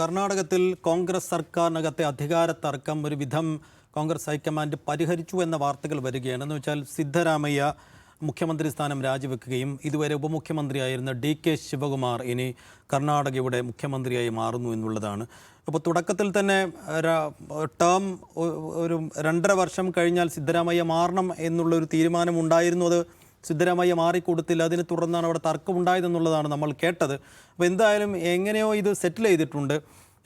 കർണാടകത്തിൽ കോൺഗ്രസ് സർക്കാരിനകത്തെ അധികാര തർക്കം ഒരു വിധം കോൺഗ്രസ് ഹൈക്കമാൻഡ് പരിഹരിച്ചു എന്ന വാർത്തകൾ വരികയാണ്. എന്ന് വെച്ചാൽ സിദ്ധരാമയ്യ മുഖ്യമന്ത്രി സ്ഥാനം രാജിവെക്കുകയും ഇതുവരെ ഉപമുഖ്യമന്ത്രിയായിരുന്ന DK ശിവകുമാർ ഇനി കർണാടകയുടെ മുഖ്യമന്ത്രിയായി മാറുന്നു എന്നുള്ളതാണ്. അപ്പോൾ തുടക്കത്തിൽ തന്നെ ടേം ഒരു 2.5 വർഷം കഴിഞ്ഞാൽ സിദ്ധരാമയ്യ മാറണം എന്നുള്ളൊരു തീരുമാനമുണ്ടായിരുന്നു. അത് സിദ്ധരാമയ്യ മാറിക്കൊടുത്തില്ല. അതിനെ തുടർന്നാണ് അവിടെ തർക്കമുണ്ടായതെന്നുള്ളതാണ് നമ്മൾ കേട്ടത്. അപ്പോൾ എന്തായാലും എങ്ങനെയോ ഇത് സെറ്റിൽ ചെയ്തിട്ടുണ്ട്.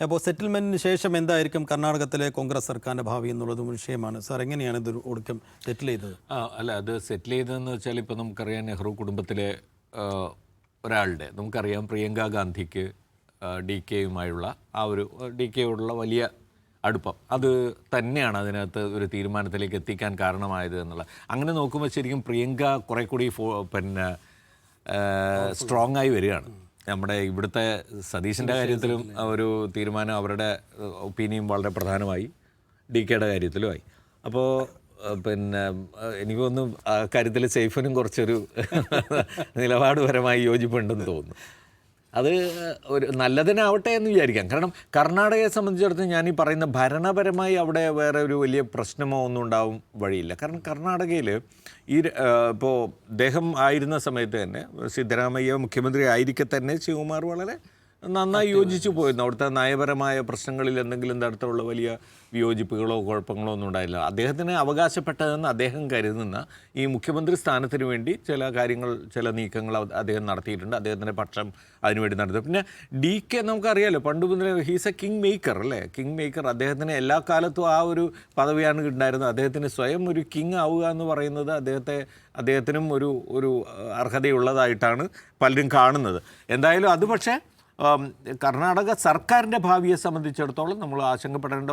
അപ്പോൾ സെറ്റിൽമെൻറ്റിന് ശേഷം എന്തായിരിക്കും കർണാടകത്തിലെ കോൺഗ്രസ് സർക്കാരിൻ്റെ ഭാവി എന്നുള്ളതും വിഷയമാണ്. സാർ, എങ്ങനെയാണ് ഇത് ഒടുക്കം സെറ്റിൽ ചെയ്തത്? അല്ല, അത് സെറ്റിൽ ചെയ്തതെന്ന് വെച്ചാൽ ഇപ്പോൾ നമുക്കറിയാം, നെഹ്റു കുടുംബത്തിലെ ഒരാളുടെ നമുക്കറിയാം പ്രിയങ്ക ഗാന്ധിക്ക് DKയുമായുള്ള ആ ഒരു DKയോടുള്ള വലിയ അടുപ്പം അത് തന്നെയാണ് അതിനകത്ത് ഒരു തീരുമാനത്തിലേക്ക് എത്തിക്കാൻ കാരണമായത് എന്നുള്ള. അങ്ങനെ നോക്കുമ്പോൾ ശരിക്കും പ്രിയങ്ക കുറെ കൂടി സ്ട്രോങ് ആയി വരികയാണ്. നമ്മുടെ ഇവിടുത്തെ സതീശൻ്റെ കാര്യത്തിലും ഒരു തീരുമാനം, അവരുടെ ഒപ്പീനിയൻ വളരെ പ്രധാനമായി, DKയുടെ കാര്യത്തിലുമായി. അപ്പോൾ എനിക്ക് തോന്നുന്നു ആ കാര്യത്തിൽ സേഫിനും കുറച്ചൊരു നിലപാടുപരമായി യോജിപ്പുണ്ടെന്ന് തോന്നുന്നു. അത് ഒരു നല്ലതിനാവട്ടെ എന്ന് വിചാരിക്കാം. കാരണം കർണാടകയെ സംബന്ധിച്ചിടത്തോളം ഞാൻ ഈ പറയുന്ന ഭരണപരമായി അവിടെ വേറെ ഒരു വലിയ പ്രശ്നമോ ഒന്നും ഉണ്ടാവും വഴിയില്ല. കാരണം കർണാടകയിൽ ഇപ്പോൾ അദ്ദേഹം ആയിരുന്ന സമയത്ത് തന്നെ സിദ്ധരാമയ്യ മുഖ്യമന്ത്രി ആയിരിക്കെ തന്നെ ശിവകുമാർ വളരെ നന്നായി യോജിച്ചു പോയിരുന്നു. അവിടുത്തെ നയപരമായ പ്രശ്നങ്ങളിൽ എന്തെങ്കിലും തരത്തിലുള്ള വലിയ വിയോജിപ്പുകളോ കുഴപ്പങ്ങളോ ഒന്നും ഉണ്ടായില്ല. അദ്ദേഹത്തിന് അവകാശപ്പെട്ടതെന്ന് അദ്ദേഹം കരുതുന്ന ഈ മുഖ്യമന്ത്രി സ്ഥാനത്തിന് വേണ്ടി ചില കാര്യങ്ങൾ, ചില നീക്കങ്ങൾ അദ്ദേഹം നടത്തിയിട്ടുണ്ട്. അദ്ദേഹത്തിൻ്റെ പക്ഷം അതിനുവേണ്ടി നടത്തി. പിന്നെ DK നമുക്കറിയാലോ, പണ്ട് മുതലേ ഹീസ് എ കിങ് മേക്കർ അല്ലേ, കിങ് മേക്കർ. അദ്ദേഹത്തിന് എല്ലാ കാലത്തും ആ ഒരു പദവിയാണ് ഉണ്ടായിരുന്നത്. അദ്ദേഹത്തിന് സ്വയം ഒരു കിങ് ആവുക എന്ന് പറയുന്നത് അദ്ദേഹത്തിനും ഒരു അർഹതയുള്ളതായിട്ടാണ് പലരും കാണുന്നത്. എന്തായാലും അത് പക്ഷേ കർണാടക സർക്കാരിൻ്റെ ഭാവിയെ സംബന്ധിച്ചിടത്തോളം നമ്മൾ ആശങ്കപ്പെടേണ്ട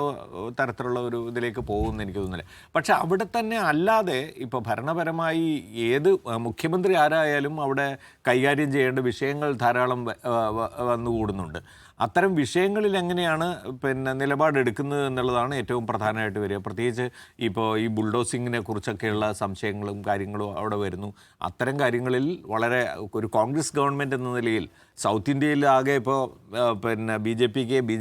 തരത്തിലുള്ള ഒരു ഇതിലേക്ക് പോകുമെന്ന് എനിക്ക് തോന്നുന്നില്ല. പക്ഷേ അവിടെ തന്നെ അല്ലാതെ ഇപ്പോൾ ഭരണപരമായി ഏത് മുഖ്യമന്ത്രി ആരായാലും അവിടെ കൈകാര്യം ചെയ്യേണ്ട വിഷയങ്ങൾ ധാരാളം വന്നുകൂടുന്നുണ്ട്. അത്തരം വിഷയങ്ങളിൽ എങ്ങനെയാണ് നിലപാടെടുക്കുന്നത് എന്നുള്ളതാണ് ഏറ്റവും പ്രധാനമായിട്ട് വരിക. പ്രത്യേകിച്ച് ഇപ്പോൾ ഈ ബുൾഡോസിങ്ങിനെ കുറിച്ചൊക്കെയുള്ള സംശയങ്ങളും കാര്യങ്ങളും അവിടെ വരുന്നു. അത്തരം കാര്യങ്ങളിൽ വളരെ ഒരു കോൺഗ്രസ് ഗവൺമെൻറ് എന്ന നിലയിൽ സൗത്ത് ഇന്ത്യയിലാകെ ഇപ്പോൾ ബി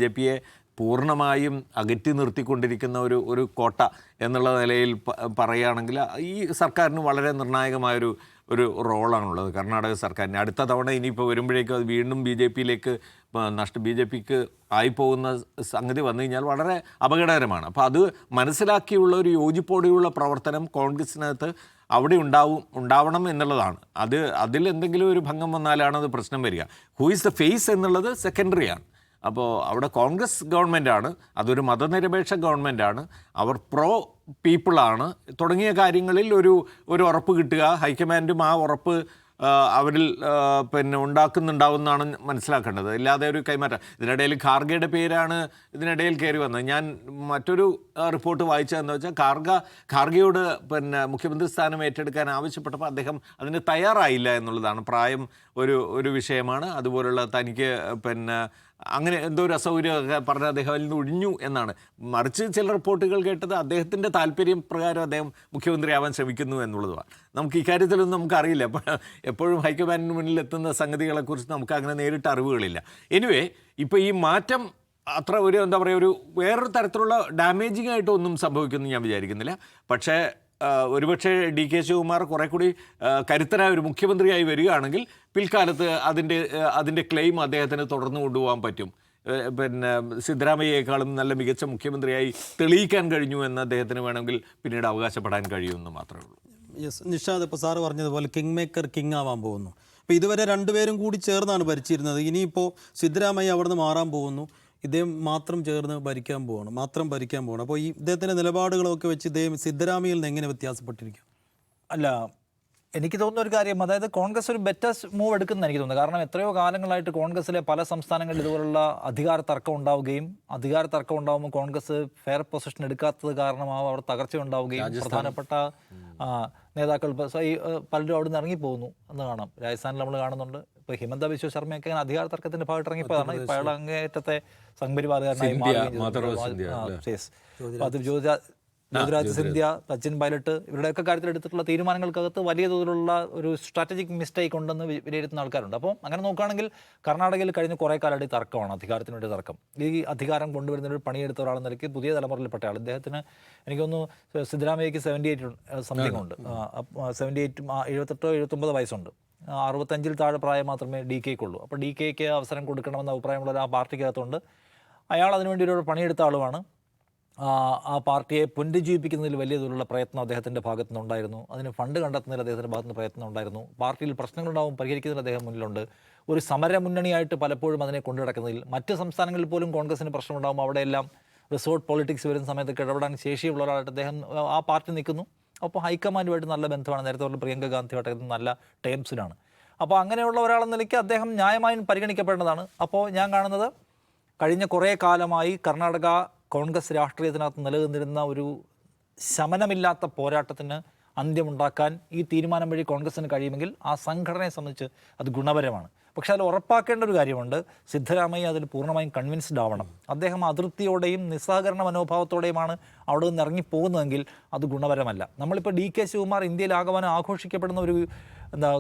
ജെ പിയെ പൂർണ്ണമായും അകറ്റി നിർത്തിക്കൊണ്ടിരിക്കുന്ന ഒരു കോട്ട എന്നുള്ള നിലയിൽ പറയുകയാണെങ്കിൽ ഈ സർക്കാരിന് വളരെ നിർണായകമായൊരു റോളാണുള്ളത് കർണാടക സർക്കാരിന്. അടുത്ത തവണ ഇനിയിപ്പോൾ വരുമ്പോഴേക്കും അത് വീണ്ടും BJPക്ക് ആയിപ്പോകുന്ന സംഗതി വന്നു കഴിഞ്ഞാൽ വളരെ അപകടകരമാണ്. അപ്പോൾ അത് മനസ്സിലാക്കിയുള്ള ഒരു യോജിപ്പോടെയുള്ള പ്രവർത്തനം കോൺഗ്രസിനകത്ത് അവിടെ ഉണ്ടാവണം എന്നുള്ളതാണ്. അതിലെന്തെങ്കിലും ഒരു ഭംഗം വന്നാലാണ് അത് പ്രശ്നം വരിക. ഹൂ ഈസ് ദ ഫേസ് എന്നുള്ളത് സെക്കൻഡറിയാണ്. അപ്പോൾ അവിടെ കോൺഗ്രസ് ഗവൺമെൻറ്റാണ്, അതൊരു മതനിരപേക്ഷ ഗവൺമെൻറ്റാണ്, അവർ പ്രോ പീപ്പിളാണ് തുടങ്ങിയ കാര്യങ്ങളിൽ ഒരു ഉറപ്പ് കിട്ടുക, ഹൈക്കമാൻഡും ആ ഉറപ്പ് അവരിൽ ഉണ്ടാക്കുന്നുണ്ടാവുമെന്നാണ് മനസ്സിലാക്കേണ്ടത്. ഇല്ലാതെ ഒരു കൈമാറ്റം. ഇതിനിടയിൽ ഖാർഗെയുടെ പേരാണ് ഇതിനിടയിൽ കയറി വന്നത്. ഞാൻ മറ്റൊരു റിപ്പോർട്ട് വായിച്ചതെന്ന് വെച്ചാൽ ഖാർഗെയോട് മുഖ്യമന്ത്രി സ്ഥാനം ഏറ്റെടുക്കാൻ ആവശ്യപ്പെട്ടപ്പോൾ അദ്ദേഹം അതിന് തയ്യാറായില്ല എന്നുള്ളതാണ്. പ്രായം ഒരു വിഷയമാണ്. അതുപോലുള്ള തനിക്ക് അങ്ങനെ എന്തോ ഒരു അസൗകര്യമൊക്കെ പറഞ്ഞ് അദ്ദേഹം അതിൽ നിന്ന് ഒഴിഞ്ഞു എന്നാണ്. മറിച്ച് ചില റിപ്പോർട്ടുകൾ കേട്ടത് അദ്ദേഹത്തിൻ്റെ താല്പര്യം പ്രകാരം അദ്ദേഹം മുഖ്യമന്ത്രിയാവാൻ ശ്രമിക്കുന്നു എന്നുള്ളതുമാണ്. നമുക്ക് ഇക്കാര്യത്തിലൊന്നും നമുക്കറിയില്ല. എപ്പോഴും ഹൈക്കമാൻഡിന് മുന്നിൽ എത്തുന്ന സംഗതികളെക്കുറിച്ച് നമുക്ക് അങ്ങനെ നേരിട്ട് അറിവുകളില്ല. എനിവേ, ഇപ്പോൾ ഈ മാറ്റം അത്ര ഒരു വേറൊരു തരത്തിലുള്ള ഡാമേജിങ് ആയിട്ടൊന്നും സംഭവിക്കുമെന്ന് ഞാൻ വിചാരിക്കുന്നില്ല. പക്ഷേ ഒരുപക്ഷെ DK ശിവകുമാർ കുറെ കൂടി കരുത്തരായ ഒരു മുഖ്യമന്ത്രിയായി വരികയാണെങ്കിൽ പിൽക്കാലത്ത് അതിൻ്റെ ക്ലെയിം അദ്ദേഹത്തിന് തുടർന്നു കൊണ്ടുപോകാൻ പറ്റും. സിദ്ധരാമയ്യേക്കാളും നല്ല മികച്ച മുഖ്യമന്ത്രിയായി തെളിയിക്കാൻ കഴിഞ്ഞു എന്ന് അദ്ദേഹത്തിന് വേണമെങ്കിൽ പിന്നീട് അവകാശപ്പെടാൻ കഴിയുമെന്ന് മാത്രമേ ഉള്ളൂ. യെസ്, നിഷാദ്, ഇപ്പോൾ സാറ് പറഞ്ഞതുപോലെ കിങ് മേക്കർ കിങ് ആവാൻ പോകുന്നു. അപ്പോൾ ഇതുവരെ രണ്ടുപേരും കൂടി ചേർന്നാണ് ഭരിച്ചിരുന്നത്. ഇനിയിപ്പോൾ സിദ്ധരാമയ്യ അവിടെ നിന്ന് മാറാൻ പോകുന്നു, ഇദ്ദേഹം മാത്രം ചേർന്ന് ഭരിക്കാൻ പോകണം. അപ്പോൾ ഈ ഇദ്ദേഹത്തിൻ്റെ നിലപാടുകളൊക്കെ വെച്ച് ഇദ്ദേഹം സിദ്ധരാമയ്യയിൽ നിന്ന് എങ്ങനെ വ്യത്യാസപ്പെട്ടിരിക്കും? അല്ല, എനിക്ക് തോന്നുന്ന ഒരു കാര്യം, അതായത് കോൺഗ്രസ് ഒരു ബെറ്റർ മൂവ് എടുക്കുന്നതെന്ന് എനിക്ക് തോന്നുന്നത്. കാരണം എത്രയോ കാലങ്ങളായിട്ട് കോൺഗ്രസിലെ പല സംസ്ഥാനങ്ങളിൽ ഇതുപോലുള്ള അധികാര തർക്കം ഉണ്ടാവുമ്പോൾ കോൺഗ്രസ് ഫെയർ പൊസിഷൻ എടുക്കാത്തത് കാരണമാവും അവിടെ തകർച്ച ഉണ്ടാവുകയും പ്രധാനപ്പെട്ട നേതാക്കൾ പലരും അവിടെ നിന്ന് ഇറങ്ങിപ്പോകുന്നു എന്ന് കാണാം. രാജസ്ഥാനിൽ നമ്മൾ കാണുന്നുണ്ട്. ഇപ്പോൾ ഹിമന്ത ബിശ്വ ശർമ്മയൊക്കെ അങ്ങനെ അധികാര തർക്കത്തിൻ്റെ ഭാഗമായിട്ട് ഇറങ്ങിപ്പോയതാണ്. ഇപ്പോൾ അയാൾ അങ്ങേറ്റത്തെ സംഘപരിവാറുകാരനായി മാറുകയും ജ്യോതിരാജ് സിന്ധ്യ, സച്ചിൻ പൈലറ്റ് ഇവരുടെയൊക്കെ കാര്യത്തിൽ എടുത്തിട്ടുള്ള തീരുമാനങ്ങൾക്കകത്ത് വലിയ തോതിലുള്ള ഒരു സ്ട്രാറ്റജിക് മിസ്റ്റേക്ക് ഉണ്ടെന്ന് വിലയിരുത്തുന്ന ആൾക്കാരുണ്ട്. അപ്പോൾ അങ്ങനെ നോക്കുകയാണെങ്കിൽ കർണാടകയിൽ കഴിഞ്ഞ കുറേ കാലമായിട്ട് തർക്കമാണ്, അധികാരത്തിന് വേണ്ടി തർക്കം. ഈ അധികാരം കൊണ്ടുവരുന്ന ഒരു പണിയെടുത്ത ഒരാളെന്ന നിലയ്ക്ക് പുതിയ തലമുറയിൽപ്പെട്ട ആൾ, ഇദ്ദേഹത്തിന് എനിക്ക് തോന്നുന്നു സിദ്ധരാമയ്യക്ക് 78 സംതിങ് ഉണ്ട്, 78 78-79 വയസ്സുണ്ട്. 65 താഴെ പ്രായം മാത്രമേ ഡി കെക്കുള്ളൂ. അപ്പോൾ ഡി കെക്ക് അവസരം കൊടുക്കണമെന്ന അഭിപ്രായമുള്ള ആ പാർട്ടിക്കകത്തുണ്ട്. അയാൾ അതിനുവേണ്ടി ഒരു പണിയെടുത്ത ആളുമാണ്. ആ പാർട്ടിയെ പുനരുജ്ജീവിപ്പിക്കുന്നതിൽ വലിയ തോതിലുള്ള പ്രയത്നം അദ്ദേഹത്തിൻ്റെ ഭാഗത്തു നിന്നുണ്ടായിരുന്നു. അതിന് ഫണ്ട് കണ്ടെത്തുന്നതിൽ അദ്ദേഹത്തിൻ്റെ ഭാഗത്ത് നിന്ന് പ്രയത്നം ഉണ്ടായിരുന്നു. പാർട്ടിയിൽ പ്രശ്നങ്ങളുണ്ടാവും, പരിഹരിക്കുന്നതിൽ അദ്ദേഹം മുന്നിലുണ്ട്. ഒരു സമര മുന്നണിയായിട്ട് പലപ്പോഴും അതിനെ കൊണ്ടു നടക്കുന്നതിൽ മറ്റ് സംസ്ഥാനങ്ങളിൽ പോലും കോൺഗ്രസിന് പ്രശ്നമുണ്ടാകും. അവിടെയെല്ലാം റിസോർട്ട് പൊളിറ്റിക്സ് വരുന്ന സമയത്തൊക്കെ ഇടപെടാൻ ശേഷിയുള്ള ഒരാളായിട്ട് അദ്ദേഹം ആ പാർട്ടി നിൽക്കുന്നു. അപ്പോൾ ഹൈക്കമാൻഡുമായിട്ട് നല്ല ബന്ധമാണ്. നേരത്തെ പറഞ്ഞ പ്രിയങ്ക ഗാന്ധിയുമായിട്ട് നല്ല ടേംസിലാണ്. അപ്പോൾ അങ്ങനെയുള്ള ഒരാളെന്ന നിലയ്ക്ക് അദ്ദേഹം ന്യായമായും പരിഗണിക്കപ്പെടേണ്ടതാണ്. അപ്പോൾ ഞാൻ കാണുന്നത് കഴിഞ്ഞ കുറേ കാലമായി കർണാടക കോൺഗ്രസ് രാഷ്ട്രീയത്തിനകത്ത് നിലനിന്നിരുന്ന ഒരു ശമനമില്ലാത്ത പോരാട്ടത്തിന് അന്ത്യമുണ്ടാക്കാൻ ഈ തീരുമാനം വഴി കോൺഗ്രസിന് കഴിയുമെങ്കിൽ ആ സംഘടനയെ സംബന്ധിച്ച് അത് ഗുണപരമാണ്. പക്ഷേ അതിൽ ഉറപ്പാക്കേണ്ട ഒരു കാര്യമുണ്ട്, സിദ്ധരാമയ്യ അതിൽ പൂർണ്ണമായും കൺവിൻസ്ഡ് ആവണം. അദ്ദേഹം അതൃപ്തിയോടെയും നിസ്സഹകരണ മനോഭാവത്തോടെയുമാണ് അവിടെ നിന്ന് ഇറങ്ങിപ്പോകുന്നതെങ്കിൽ അത് ഗുണപരമല്ല. നമ്മളിപ്പോൾ ഡി കെ ശിവകുമാർ ഇന്ത്യയിലാകമാനം ആഘോഷിക്കപ്പെടുന്ന ഒരു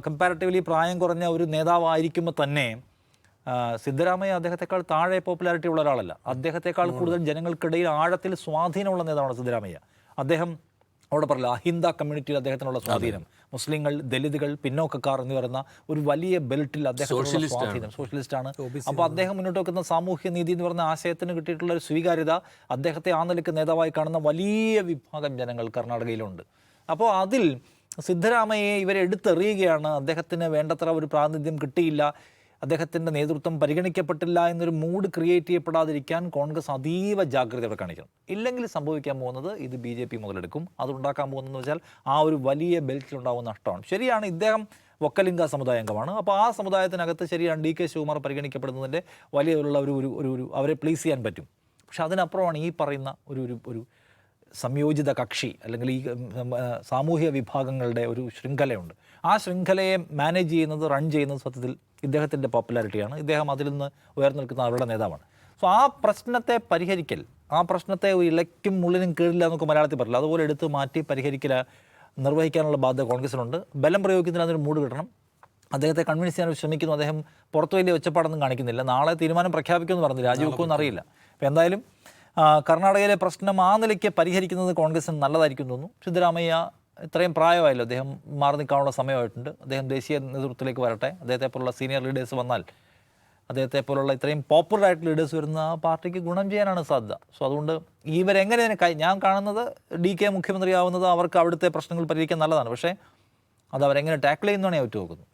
കമ്പാരിറ്റീവ്ലി പ്രായം കുറഞ്ഞ ഒരു നേതാവായിരിക്കുമ്പോൾ തന്നെ സിദ്ധരാമയ്യ അദ്ദേഹത്തെക്കാൾ താഴെ പോപ്പുലാരിറ്റി ഉള്ള ഒരാളല്ല. അദ്ദേഹത്തെക്കാൾ കൂടുതൽ ജനങ്ങൾക്കിടയിൽ ആഴത്തിൽ സ്വാധീനമുള്ള നേതാവാണ് സിദ്ധരാമയ്യ. അദ്ദേഹം അവിടെ പറയില്ല, അഹിന്ദ കമ്മ്യൂണിറ്റിയിൽ അദ്ദേഹത്തിനുള്ള സ്വാധീനം, മുസ്ലിങ്ങൾ, ദലിതുകൾ, പിന്നോക്കക്കാർ എന്ന് പറയുന്ന ഒരു വലിയ ബെൽറ്റിൽ അദ്ദേഹത്തിനുള്ള സ്വാധീനം, സോഷ്യലിസ്റ്റാണ്. അപ്പോൾ അദ്ദേഹം മുന്നോട്ട് വെക്കുന്ന സാമൂഹ്യ നീതി എന്ന് പറയുന്ന ആശയത്തിന് കിട്ടിയിട്ടുള്ള ഒരു സ്വീകാര്യത അദ്ദേഹത്തെ ആ നിലയ്ക്ക് നേതാവായി കാണുന്ന വലിയ വിഭാഗം ജനങ്ങൾ കർണാടകയിലുണ്ട്. അപ്പോൾ അതിൽ സിദ്ധരാമയ്യയെ ഇവരെടുത്തെറിയുകയാണ്, അദ്ദേഹത്തിന് വേണ്ടത്ര ഒരു പ്രാതിനിധ്യം കിട്ടിയില്ല, അദ്ദേഹത്തിൻ്റെ നേതൃത്വം പരിഗണിക്കപ്പെട്ടില്ല എന്നൊരു മൂഡ് ക്രിയേറ്റ് ചെയ്യപ്പെടാതിരിക്കാൻ കോൺഗ്രസ് അതീവ ജാഗ്രതയോടെ കാണിക്കണം. ഇല്ലെങ്കിൽ സംഭവിക്കാൻ പോകുന്നത് ഇത് BJP മുതലെടുക്കും. അതുണ്ടാക്കാൻ പോകുന്നതെന്ന് വെച്ചാൽ ആ ഒരു വലിയ ബെൽറ്റിലുണ്ടാകുന്ന നഷ്ടമാണ്. ശരിയാണ്, ഇദ്ദേഹം വൊക്കലിംഗ സമുദായ അംഗമാണ്. അപ്പോൾ ആ സമുദായത്തിനകത്ത് ശരിയാണ് ഡി കെ ശിവകുമാർ പരിഗണിക്കപ്പെടുന്നതിൻ്റെ വലിയുള്ള ഒരു അവരെ പ്ലീസ് ചെയ്യാൻ പറ്റും. പക്ഷെ അതിനപ്പുറമാണ് ഈ പറയുന്ന ഒരു സംയോജിത കക്ഷി അല്ലെങ്കിൽ ഈ സാമൂഹിക വിഭാഗങ്ങളുടെ ഒരു ശൃംഖലയുണ്ട്. ആ ശൃംഖലയെ മാനേജ് ചെയ്യുന്നത്, റൺ ചെയ്യുന്നത് സത്യത്തിൽ ഇദ്ദേഹത്തിൻ്റെ പോപ്പുലാരിറ്റിയാണ്. ഇദ്ദേഹം അതിൽ നിന്ന് ഉയർന്നു നിൽക്കുന്ന അവരുടെ നേതാവാണ്. സോ ആ പ്രശ്നത്തെ പരിഹരിക്കൽ, ആ പ്രശ്നത്തെ ഇലയ്ക്കും മുള്ളിനും കീഴില്ല എന്നൊക്കെ മലയാളത്തിൽ പറയില്ല, അതുപോലെ എടുത്ത് മാറ്റി പരിഹരിക്കൽ നിർവഹിക്കാനുള്ള ബാധ്യത കോൺഗ്രസിനുണ്ട്. ബലം പ്രയോഗിക്കുന്നതിന് അതിന് മൂഡ് കിട്ടണം. അദ്ദേഹത്തെ കൺവിൻസ് ചെയ്യാൻ ശ്രമിക്കുന്നു. അദ്ദേഹം പുറത്തു വലിയ ഒച്ചപ്പാടൊന്നും കാണിക്കുന്നില്ല. നാളെ തീരുമാനം പ്രഖ്യാപിക്കുമെന്ന് പറഞ്ഞു, രാജിവെക്കുമെന്ന് അറിയില്ല. അപ്പോൾ എന്തായാലും കർണാടകയിലെ പ്രശ്നം ആ നിലയ്ക്ക് പരിഹരിക്കുന്നത് കോൺഗ്രസിന് നല്ലതായിരിക്കും തോന്നുന്നു. സിദ്ധരാമയ്യ ഇത്രയും പ്രായമായല്ലോ, അദ്ദേഹം മാറി നിൽക്കാനുള്ള സമയമായിട്ടുണ്ട്. അദ്ദേഹം ദേശീയ നേതൃത്വത്തിലേക്ക് വരട്ടെ. അദ്ദേഹത്തെ പോലുള്ള സീനിയർ ലീഡേഴ്സ് വന്നാൽ, അദ്ദേഹത്തെ പോലുള്ള ഇത്രയും പോപ്പുലർ ആയിട്ട് ലീഡേഴ്സ് വരുന്ന ആ പാർട്ടിക്ക് ഗുണം ചെയ്യാനാണ് സാധ്യത. സോ അതുകൊണ്ട് ഇവരെങ്ങനെ ഞാൻ കാണുന്നത് DK മുഖ്യമന്ത്രിയാവുന്നത് അവർക്ക് അവിടുത്തെ പ്രശ്നങ്ങൾ പരിഹരിക്കാൻ നല്ലതാണ്. പക്ഷേ അത് അവരെങ്ങനെ ടാക്കിൾ ചെയ്യുന്നതാണ് ഞാൻ ഒറ്റ നോക്കുന്നത്.